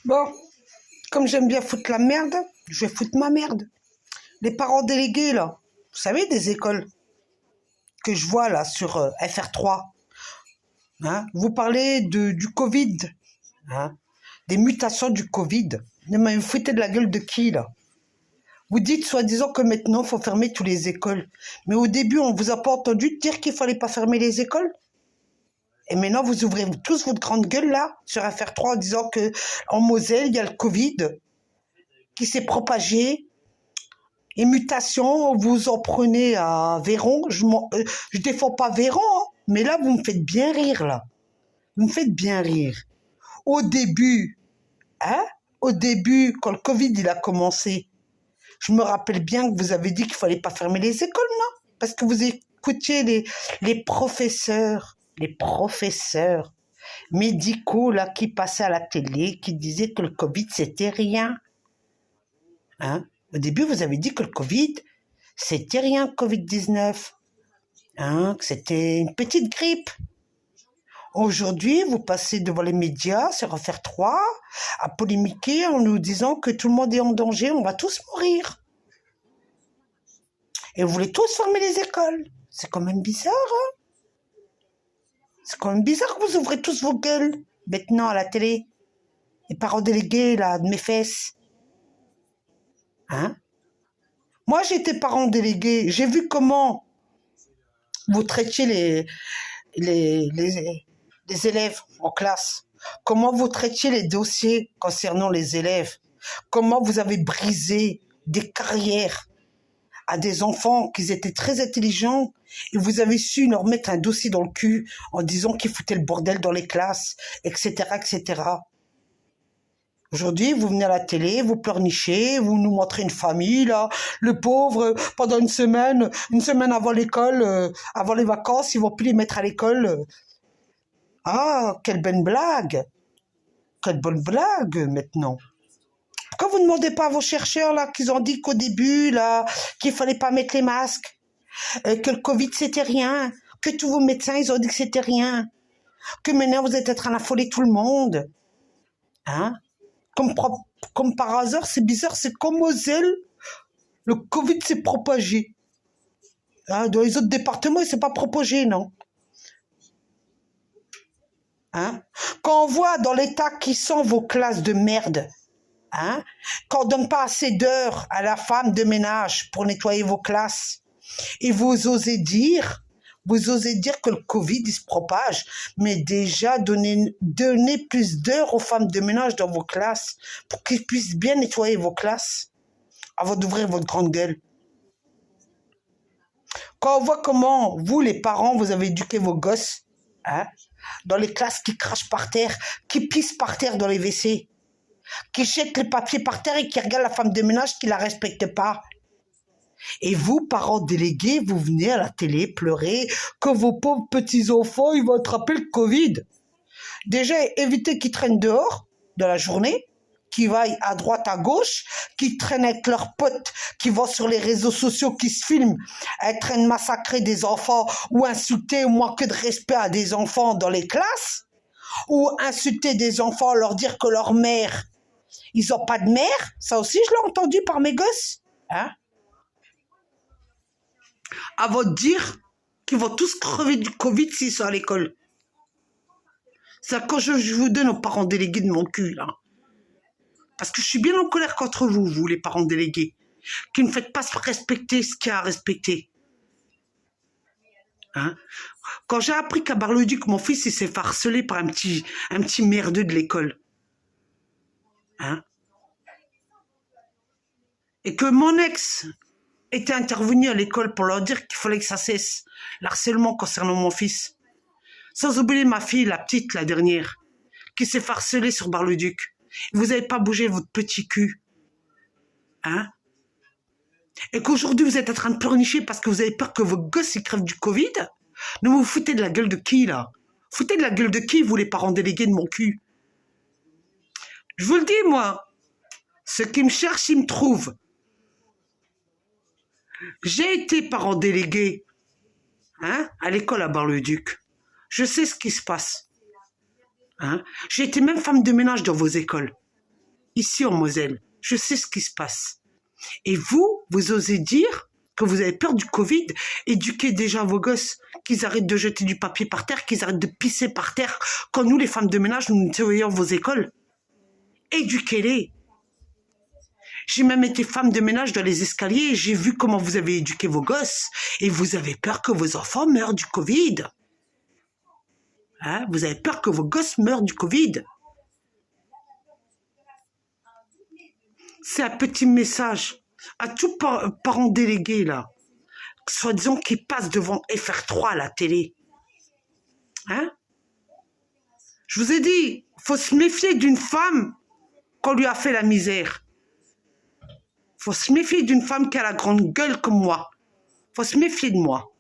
Bon, comme j'aime bien foutre la merde, je vais foutre ma merde. Les parents délégués, là, vous savez, des écoles que je vois, là, sur FR3, hein, vous parlez du Covid, hein, des mutations du Covid. Mais vous foutez de la gueule de qui, là? Vous dites, soi-disant, que maintenant, il faut fermer toutes les écoles. Mais au début, on ne vous a pas entendu dire qu'il fallait pas fermer les écoles? Et maintenant, vous ouvrez tous votre grande gueule, là, sur FR3, en disant que en Moselle, il y a le Covid qui s'est propagé. Et mutation, vous en prenez à Véron. Je défends pas Véron, hein, mais là, vous me faites bien rire, là. Vous me faites bien rire. Au début, hein, au début, quand le Covid, il a commencé, je me rappelle bien que vous avez dit qu'il fallait pas fermer les écoles, non? Parce que vous écoutiez les professeurs médicaux, là, qui passaient à la télé, qui disaient que le Covid, c'était rien. Hein? Au début, vous avez dit que le Covid, c'était rien, Covid-19. Hein? Que c'était une petite grippe. Aujourd'hui, vous passez devant les médias, sur FR3, à polémiquer en nous disant que tout le monde est en danger, on va tous mourir. Et vous voulez tous fermer les écoles. C'est quand même bizarre, hein? C'est quand même bizarre que vous ouvrez tous vos gueules, maintenant, à la télé. Les parents délégués, là, de mes fesses. Hein? Moi, j'étais parent délégué. J'ai vu comment vous traitiez les élèves en classe. Comment vous traitiez les dossiers concernant les élèves. Comment vous avez brisé des carrières à des enfants qui étaient très intelligents et vous avez su leur mettre un dossier dans le cul en disant qu'ils foutaient le bordel dans les classes, etc., etc. Aujourd'hui, vous venez à la télé, vous pleurnichez, vous nous montrez une famille, là, le pauvre, pendant une semaine avant l'école, avant les vacances, ils vont plus les mettre à l'école. Ah, quelle bonne blague! Quelle bonne blague, maintenant. Pourquoi vous ne demandez pas à vos chercheurs, là, qu'ils ont dit qu'au début, là, qu'il fallait pas mettre les masques, que le Covid, c'était rien, que tous vos médecins, ils ont dit que c'était rien, que maintenant, vous êtes en train d'affoler tout le monde. Hein? Comme par hasard, c'est bizarre, c'est comme Moselle, le Covid s'est propagé. Hein? Dans les autres départements, il ne s'est pas propagé, non? Hein? Quand on voit dans l'état qui sont vos classes de merde, hein? Quand on ne donne pas assez d'heures à la femme de ménage pour nettoyer vos classes, et vous osez dire que le Covid, il se propage, mais déjà donnez plus d'heures aux femmes de ménage dans vos classes pour qu'ils puissent bien nettoyer vos classes avant d'ouvrir votre grande gueule. Quand on voit comment, vous, les parents, vous avez éduqué vos gosses, hein, dans les classes qui crachent par terre, qui pissent par terre dans les WC, qui jettent les papiers par terre et qui regardent la femme de ménage qui ne la respecte pas. Et vous, parents délégués, vous venez à la télé pleurer que vos pauvres petits-enfants, ils vont attraper le Covid. Déjà, évitez qu'ils traînent dehors de la journée, qu'ils vaillent à droite, à gauche, qu'ils traînent avec leurs potes, qui vont sur les réseaux sociaux, qui se filment, en train de massacrer des enfants ou insulter ou manquer de respect à des enfants dans les classes, ou insulter des enfants, leur dire que leur mère, ils n'ont pas de mère. Ça aussi, je l'ai entendu par mes gosses. Hein? Avant de dire qu'ils vont tous crever du Covid s'ils sont à l'école. C'est quand je vous donne aux parents délégués de mon cul, là. Parce que je suis bien en colère contre vous, vous, les parents délégués, qui ne faites pas respecter ce qu'il y a à respecter. Hein? Quand j'ai appris qu'à Bar-le-Duc, mon fils, il s'est fait harceler par un petit merdeux de l'école. Hein? Et que mon ex était intervenu à l'école pour leur dire qu'il fallait que ça cesse, l'harcèlement concernant mon fils. Sans oublier ma fille, la petite, la dernière, qui s'est fait harceler sur Bar-le-Duc. Vous n'avez pas bougé votre petit cul. Hein? Et qu'aujourd'hui, vous êtes en train de pleurnicher parce que vous avez peur que vos gosses ils crèvent du Covid. Ne vous foutez de la gueule de qui, là? Foutez de la gueule de qui, vous, les parents délégués de mon cul? Je vous le dis, moi. Ceux qui me cherchent, ils me trouvent. J'ai été parent délégué, hein, à l'école à Bar-le-Duc. Je sais ce qui se passe. Hein? J'ai été même femme de ménage dans vos écoles. ici en Moselle. Je sais ce qui se passe. Et vous osez dire que vous avez peur du Covid, éduquez déjà vos gosses, qu'ils arrêtent de jeter du papier par terre, qu'ils arrêtent de pisser par terre, quand nous, les femmes de ménage, nous nettoyons vos écoles. Éduquez-les. J'ai même été femme de ménage dans les escaliers et j'ai vu comment vous avez éduqué vos gosses et vous avez peur que vos enfants meurent du Covid. Hein? Vous avez peur que vos gosses meurent du Covid. C'est un petit message à tous parents délégués, là, soi-disant qui passent devant FR3 à la télé. Hein? Je vous ai dit, faut se méfier d'une femme qu'on lui a fait la misère. Faut se méfier d'une femme qui a la grande gueule comme moi. Faut se méfier de moi.